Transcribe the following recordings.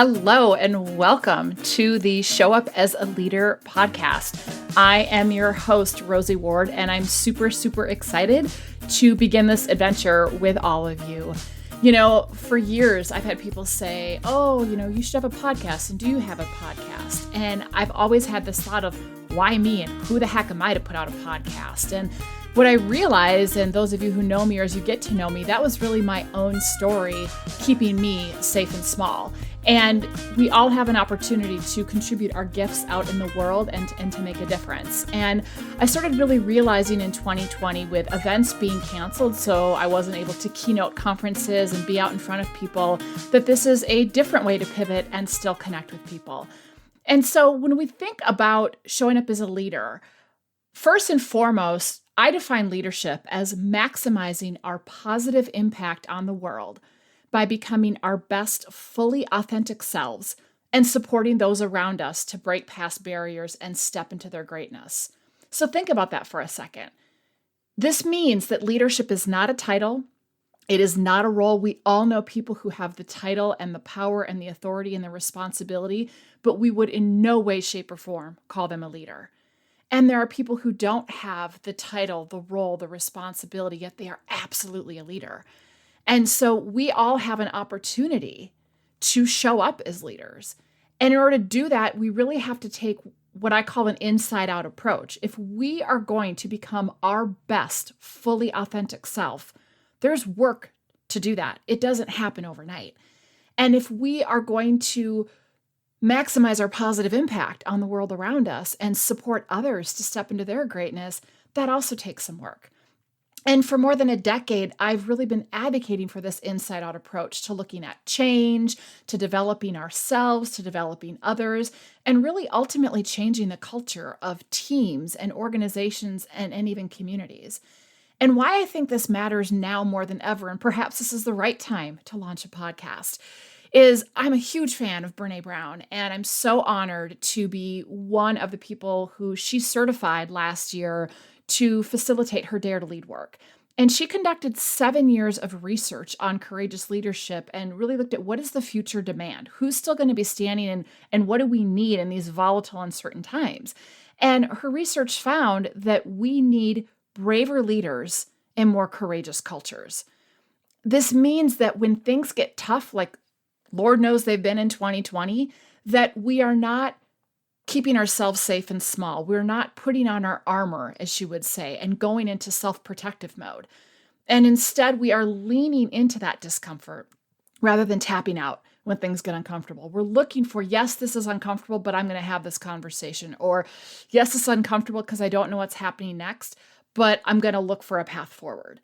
Hello and welcome to the Show Up as a Leader podcast. I am your host, Rosie Ward, and I'm super excited to begin this adventure with all of you. You know, for years, I've had people say, you should have a podcast. And do you have a podcast? And I've always had this thought of why me and who the heck am I to put out a podcast? And what I realized, and those of you who know me or as you get to know me, that was really my own story, keeping me safe and small. And we all have an opportunity to contribute our gifts out in the world and to make a difference. And I started really realizing in 2020 with events being canceled, so I wasn't able to keynote conferences and be out in front of people, that this is a different way to pivot and still connect with people. And so when we think about showing up as a leader, first and foremost, I define leadership as maximizing our positive impact on the world by becoming our best, fully authentic selves and supporting those around us to break past barriers and step into their greatness. So think about that for a second. This means that leadership is not a title. It is not a role. We all know people who have the title and the power and the authority and the responsibility, but we would in no way, shape, or form call them a leader. And there are people who don't have the title, the role, the responsibility, yet they are absolutely a leader. And so we all have an opportunity to show up as leaders. And in order to do that, we really have to take what I call an inside-out approach. If we are going to become our best, fully authentic self, there's work to do that. It doesn't happen overnight. And if we are going to maximize our positive impact on the world around us and support others to step into their greatness, that also takes some work. And for more than a decade, I've really been advocating for this inside-out approach to looking at change, to developing ourselves, to developing others, and really ultimately changing the culture of teams and organizations and even communities. And why I think this matters now more than ever, and perhaps this is the right time to launch a podcast, is I'm a huge fan of Brené Brown, and I'm so honored to be one of the people who she certified last year to facilitate her Dare to Lead work. And she conducted 7 years of research on courageous leadership and really looked at what is the future demand? Who's still going to be standing in, and what do we need in these volatile, uncertain times? And her research found that we need braver leaders and more courageous cultures. This means that when things get tough, like Lord knows they've been in 2020, that we are not keeping ourselves safe and small. We're not putting on our armor, as she would say, and going into self-protective mode. And instead, we are leaning into that discomfort rather than tapping out when things get uncomfortable. We're looking for, yes, this is uncomfortable, but I'm going to have this conversation. Or, yes, this is uncomfortable because I don't know what's happening next, but I'm going to look for a path forward.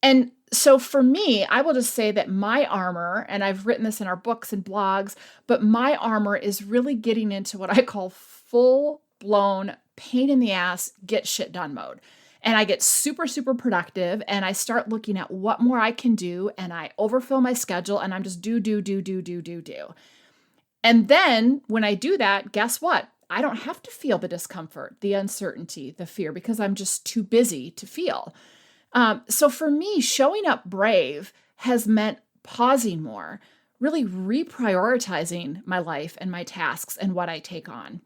And so for me, I will just say that my armor, and I've written this in our books and blogs, but my armor is really getting into what I call full-blown pain in the ass, get shit done mode. And I get super productive, and I start looking at what more I can do, and I overfill my schedule, and I'm just do. And then when I do that, guess what? I don't have to feel the discomfort, the uncertainty, the fear, because I'm just too busy to feel. So for me, showing up brave has meant pausing more, really reprioritizing my life and my tasks and what I take on.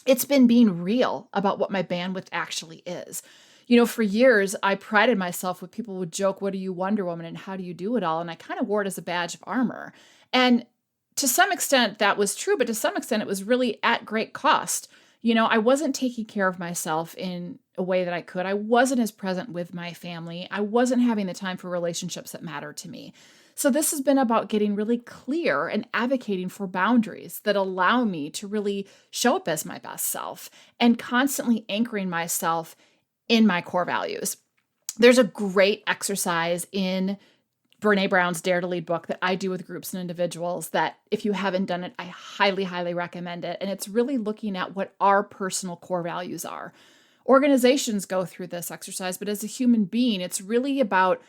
It's been being real about what my bandwidth actually is. You know, for years, I prided myself when people would joke, what are you, Wonder Woman, and how do you do it all? And I kind of wore it as a badge of armor. And to some extent, that was true, but to some extent, it was really at great cost. You know, I wasn't taking care of myself in a way that I could. I wasn't as present with my family. I wasn't having the time for relationships that matter to me. So this has been about getting really clear and advocating for boundaries that allow me to really show up as my best self and constantly anchoring myself in my core values. There's a great exercise in Brené Brown's Dare to Lead book that I do with groups and individuals that if you haven't done it, I highly recommend it. And it's really looking at what our personal core values are. Organizations go through this exercise, but as a human being, it's really about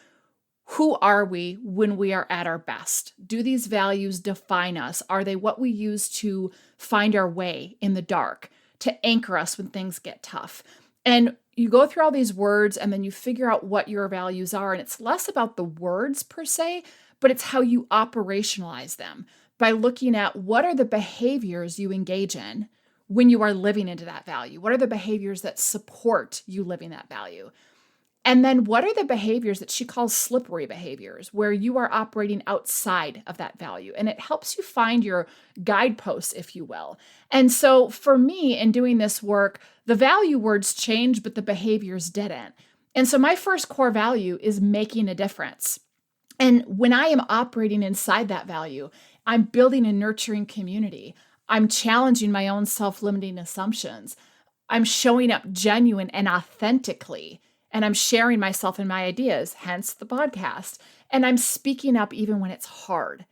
who are we when we are at our best? Do these values define us? Are they what we use to find our way in the dark, to anchor us when things get tough? And you go through all these words and then you figure out what your values are. And it's less about the words per se, but it's how you operationalize them. by looking at what are the behaviors you engage in when you are living into that value. What are the behaviors that support you living that value? And then what are the behaviors that she calls slippery behaviors, where you are operating outside of that value? And it helps you find your guideposts, if you will. And so for me, in doing this work, the value words changed, but the behaviors didn't. And so my first core value is making a difference. And when I am operating inside that value, I'm building a nurturing community. I'm challenging my own self-limiting assumptions. I'm showing up genuine and authentically. And I'm sharing myself and my ideas, hence the podcast. And I'm speaking up even when it's hard.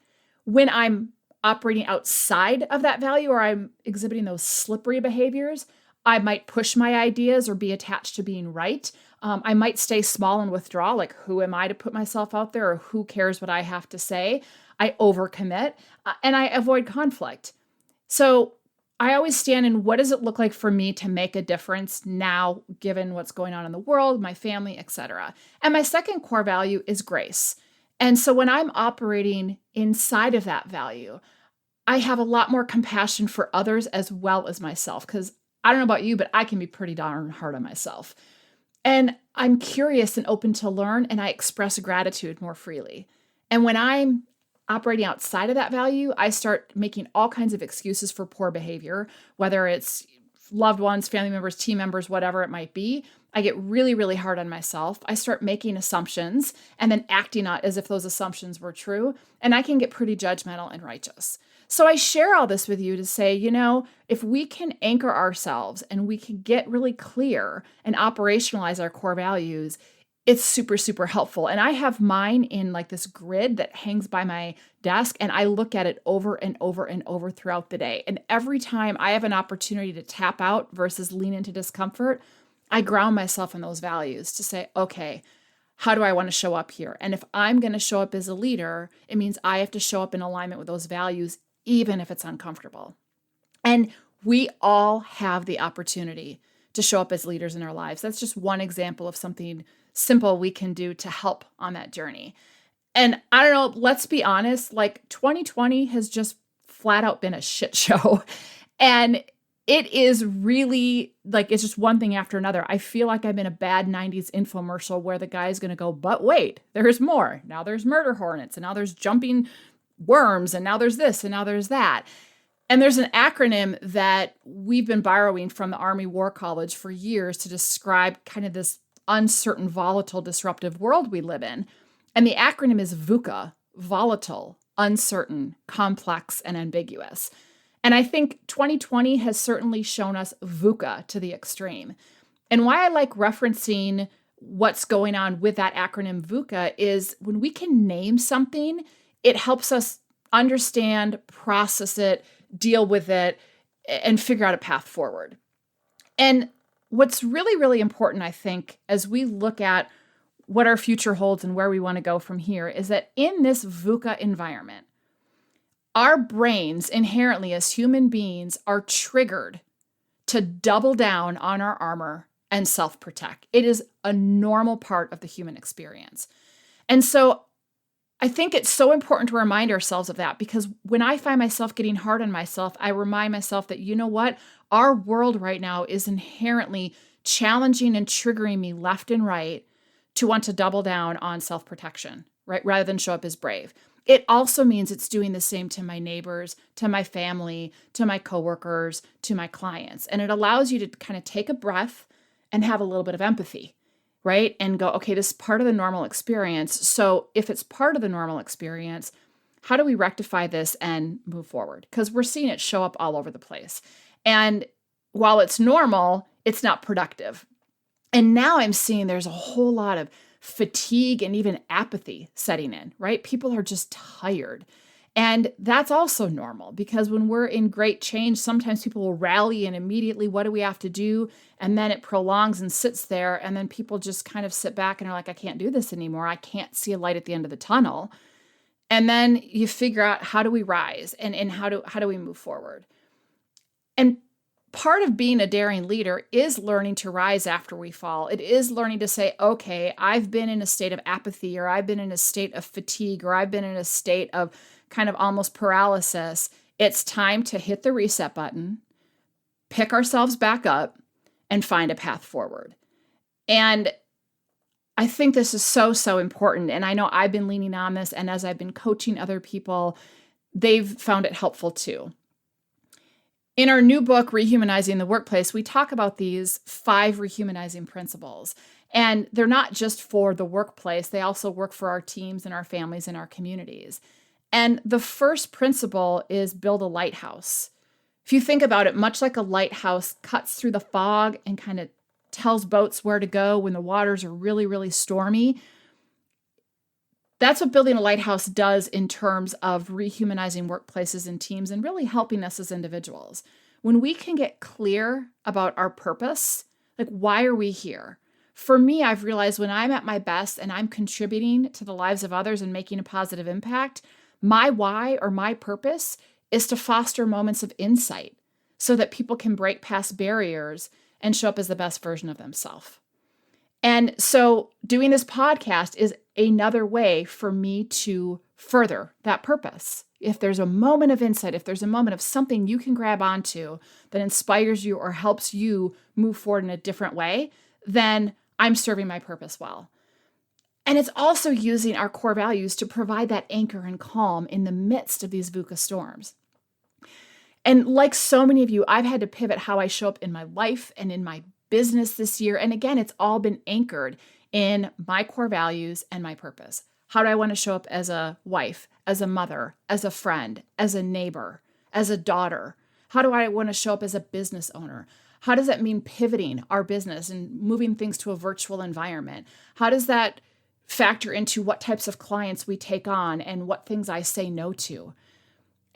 When I'm operating outside of that value, or I'm exhibiting those slippery behaviors, I might push my ideas or be attached to being right. I might stay small and withdraw, like who am I to put myself out there, or who cares what I have to say? I overcommit and I avoid conflict. So I always stand in what does it look like for me to make a difference now, given what's going on in the world, my family, etc. And my second core value is grace. And so when I'm operating inside of that value, I have a lot more compassion for others as well as myself, because I don't know about you, but I can be pretty darn hard on myself. And I'm curious and open to learn, and I express gratitude more freely. And when I'm operating outside of that value, I start making all kinds of excuses for poor behavior, whether it's loved ones, family members, team members, whatever it might be. I get really, really hard on myself. I start making assumptions and then acting out as if those assumptions were true. And I can get pretty judgmental and righteous. So I share all this with you to say, if we can anchor ourselves and we can get really clear and operationalize our core values, it's super, super helpful. And I have mine in like this grid that hangs by my desk, and I look at it over and over and over throughout the day. And every time I have an opportunity to tap out versus lean into discomfort, I ground myself in those values to say, okay, how do I want to show up here? And if I'm going to show up as a leader, it means I have to show up in alignment with those values, even if it's uncomfortable. And we all have the opportunity to show up as leaders in our lives. That's just one example of something simple we can do to help on that journey. And I don't know, let's be honest, like 2020 has just flat out been a shit show. And it is really like, it's just one thing after another. I feel like I'm in a bad 90s infomercial where the guy's going to go, but wait, there's more. Now there's murder hornets, and now there's jumping worms, and now there's this, and now there's that. And there's an acronym that we've been borrowing from the Army War College for years to describe kind of this uncertain, volatile, disruptive world we live in. And the acronym is VUCA: volatile, uncertain, complex, and ambiguous. And I think 2020 has certainly shown us VUCA to the extreme. And why I like referencing what's going on with that acronym VUCA is when we can name something, it helps us understand, process it, deal with it, and figure out a path forward. And what's really, really important, I think, as we look at what our future holds and where we want to go from here, is that in this VUCA environment, our brains inherently as human beings are triggered to double down on our armor and self-protect. It is a normal part of the human experience. And so I think it's so important to remind ourselves of that, because when I find myself getting hard on myself, I remind myself that, you know what? Our world right now is inherently challenging and triggering me left and right to want to double down on self-protection, right? Rather than show up as brave. It also means it's doing the same to my neighbors, to my family, to my coworkers, to my clients. And it allows you to kind of take a breath and have a little bit of empathy, right? And go, okay, this is part of the normal experience. So if it's part of the normal experience, how do we rectify this and move forward? Because we're seeing it show up all over the place. And while it's normal, it's not productive. And now I'm seeing there's a whole lot of fatigue and even apathy setting in, right? People are just tired. And that's also normal, because when we're in great change, sometimes people will rally and immediately, what do we have to do? And then it prolongs and sits there. And then people just kind of sit back and are like, I can't do this anymore. I can't see a light at the end of the tunnel. And then you figure out, how do we rise and how do we move forward? And part of being a daring leader is learning to rise after we fall. It is learning to say, okay, I've been in a state of apathy, or I've been in a state of fatigue, or I've been in a state of kind of almost paralysis. It's time to hit the reset button, pick ourselves back up, and find a path forward. And I think this is so, so important. And I know I've been leaning on this, and as I've been coaching other people, they've found it helpful too. In our new book, Rehumanizing the Workplace, we talk about these 5 rehumanizing principles. And they're not just for the workplace, they also work for our teams and our families and our communities. And the first principle is build a lighthouse. If you think about it, much like a lighthouse cuts through the fog and kind of tells boats where to go when the waters are really, really stormy, that's what building a lighthouse does in terms of rehumanizing workplaces and teams and really helping us as individuals. When we can get clear about our purpose, like why are we here? For me, I've realized when I'm at my best and I'm contributing to the lives of others and making a positive impact, my why or my purpose is to foster moments of insight so that people can break past barriers and show up as the best version of themselves. And so doing this podcast is another way for me to further that purpose. If there's a moment of insight, if there's a moment of something you can grab onto that inspires you or helps you move forward in a different way, then I'm serving my purpose well. And it's also using our core values to provide that anchor and calm in the midst of these VUCA storms. And like so many of you, I've had to pivot how I show up in my life and in my business this year. And again, it's all been anchored in my core values and my purpose. How do I want to show up as a wife, as a mother, as a friend, as a neighbor, as a daughter? How do I want to show up as a business owner? How does that mean pivoting our business and moving things to a virtual environment? How does that factor into what types of clients we take on and what things I say no to?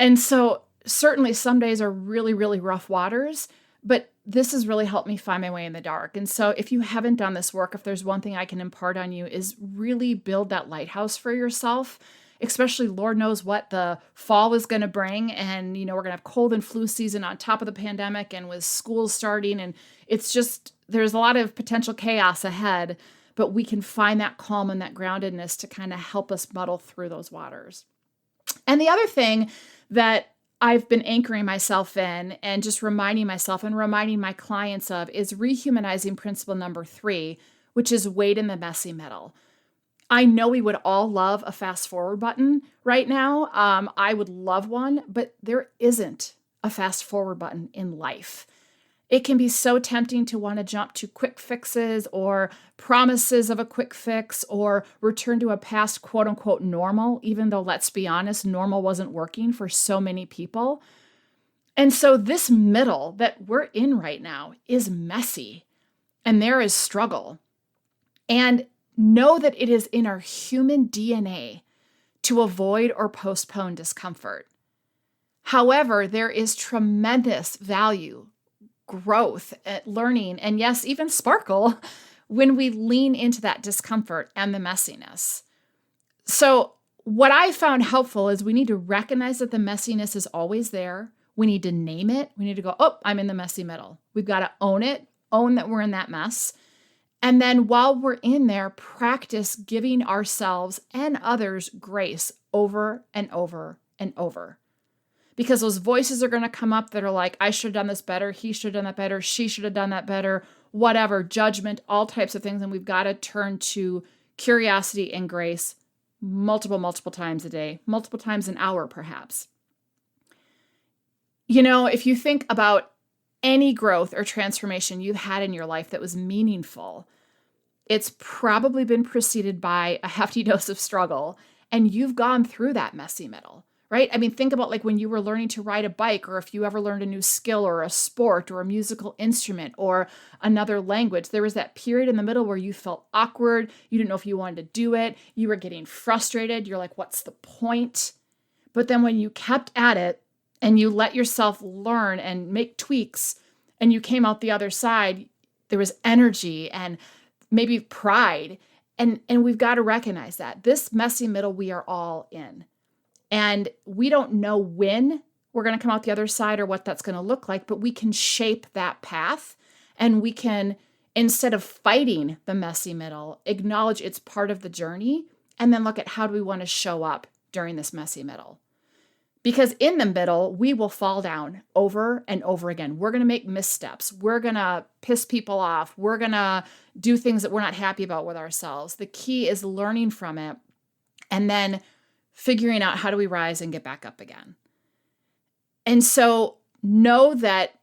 And so certainly some days are really, really rough waters, but this has really helped me find my way in the dark. And so if you haven't done this work, if there's one thing I can impart on you is really build that lighthouse for yourself, especially Lord knows what the fall is going to bring. And, we're going to have cold and flu season on top of the pandemic and with schools starting. And it's just, there's a lot of potential chaos ahead, but we can find that calm and that groundedness to kind of help us muddle through those waters. And the other thing that I've been anchoring myself in and just reminding myself and reminding my clients of is rehumanizing principle number 3, which is wait in the messy middle. I know we would all love a fast forward button right now. I would love one, but there isn't a fast forward button in life. It can be so tempting to want to jump to quick fixes or promises of a quick fix or return to a past quote unquote normal, even though, let's be honest, normal wasn't working for so many people. And so this middle that we're in right now is messy and there is struggle. And know that it is in our human DNA to avoid or postpone discomfort. However, there is tremendous value, growth, learning, and yes, even sparkle when we lean into that discomfort and the messiness. So what I found helpful is we need to recognize that the messiness is always there. We need to name it. We need to go, oh, I'm in the messy middle. We've got to own it, own that we're in that mess. And then while we're in there, practice giving ourselves and others grace over and over and over. Because those voices are going to come up that are like, I should have done this better. He should have done that better. She should have done that better. Whatever, judgment, all types of things. And we've got to turn to curiosity and grace multiple times a day, multiple times an hour, perhaps. If you think about any growth or transformation you've had in your life that was meaningful, it's probably been preceded by a hefty dose of struggle. And you've gone through that messy middle. Right? I mean, think about like when you were learning to ride a bike, or if you ever learned a new skill or a sport or a musical instrument or another language. There was that period in the middle where you felt awkward. You didn't know if you wanted to do it. You were getting frustrated. You're like, what's the point? But then when you kept at it and you let yourself learn and make tweaks and you came out the other side, there was energy and maybe pride. And we've got to recognize that this messy middle we are all in. And we don't know when we're going to come out the other side or what that's going to look like, but we can shape that path, and we can, instead of fighting the messy middle, acknowledge it's part of the journey, and then look at how do we want to show up during this messy middle. Because in the middle, we will fall down over and over again. We're going to make missteps. We're going to piss people off. We're going to do things that we're not happy about with ourselves. The key is learning from it and then figuring out how do we rise and get back up again. And so know that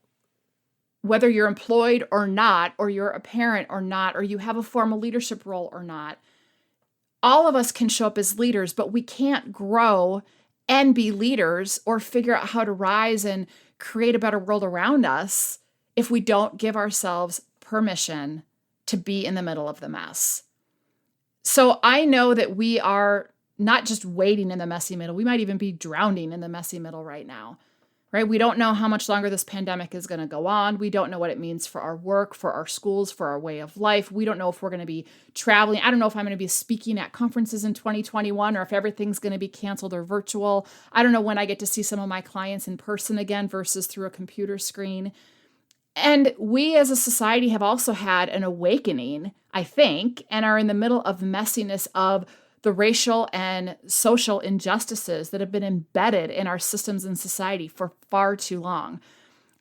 whether you're employed or not, or you're a parent or not, or you have a formal leadership role or not, all of us can show up as leaders, but we can't grow and be leaders or figure out how to rise and create a better world around us if we don't give ourselves permission to be in the middle of the mess. So I know that we are not just waiting in the messy middle. We might even be drowning in the messy middle right now, right? We don't know how much longer this pandemic is going to go on. We don't know what it means for our work, for our schools, for our way of life. We don't know if we're going to be traveling. I don't know if I'm going to be speaking at conferences in 2021 or if everything's going to be canceled or virtual. I don't know when I get to see some of my clients in person again versus through a computer screen. And we as a society have also had an awakening, I think, and are in the middle of the messiness of the racial and social injustices that have been embedded in our systems and society for far too long.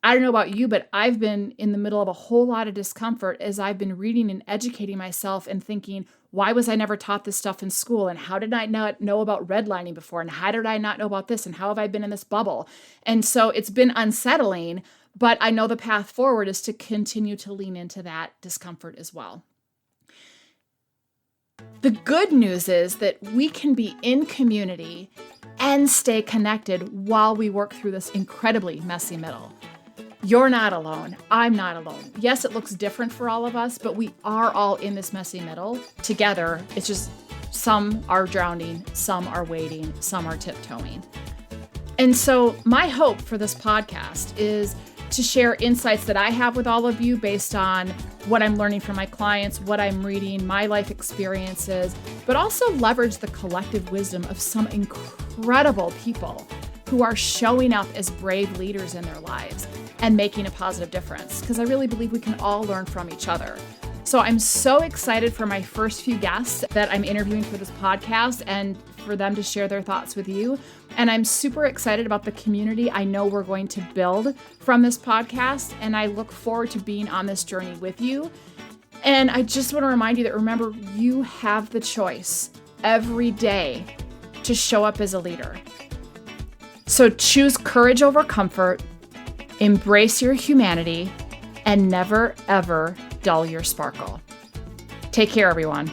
I don't know about you, but I've been in the middle of a whole lot of discomfort as I've been reading and educating myself and thinking, why was I never taught this stuff in school? And how did I not know about redlining before? And how did I not know about this? And how have I been in this bubble? And so it's been unsettling, but I know the path forward is to continue to lean into that discomfort as well. The good news is that we can be in community and stay connected while we work through this incredibly messy middle. You're not alone. I'm not alone. Yes, it looks different for all of us, but we are all in this messy middle together. It's just some are drowning, some are wading, some are tiptoeing. And so my hope for this podcast is to share insights that I have with all of you based on what I'm learning from my clients, what I'm reading, my life experiences, but also leverage the collective wisdom of some incredible people who are showing up as brave leaders in their lives and making a positive difference, because I really believe we can all learn from each other. So I'm so excited for my first few guests that I'm interviewing for this podcast and for them to share their thoughts with you. And I'm super excited about the community I know we're going to build from this podcast. And I look forward to being on this journey with you. And I just want to remind you that, remember, you have the choice every day to show up as a leader. So choose courage over comfort, embrace your humanity, and never, ever dull your sparkle. Take care, everyone.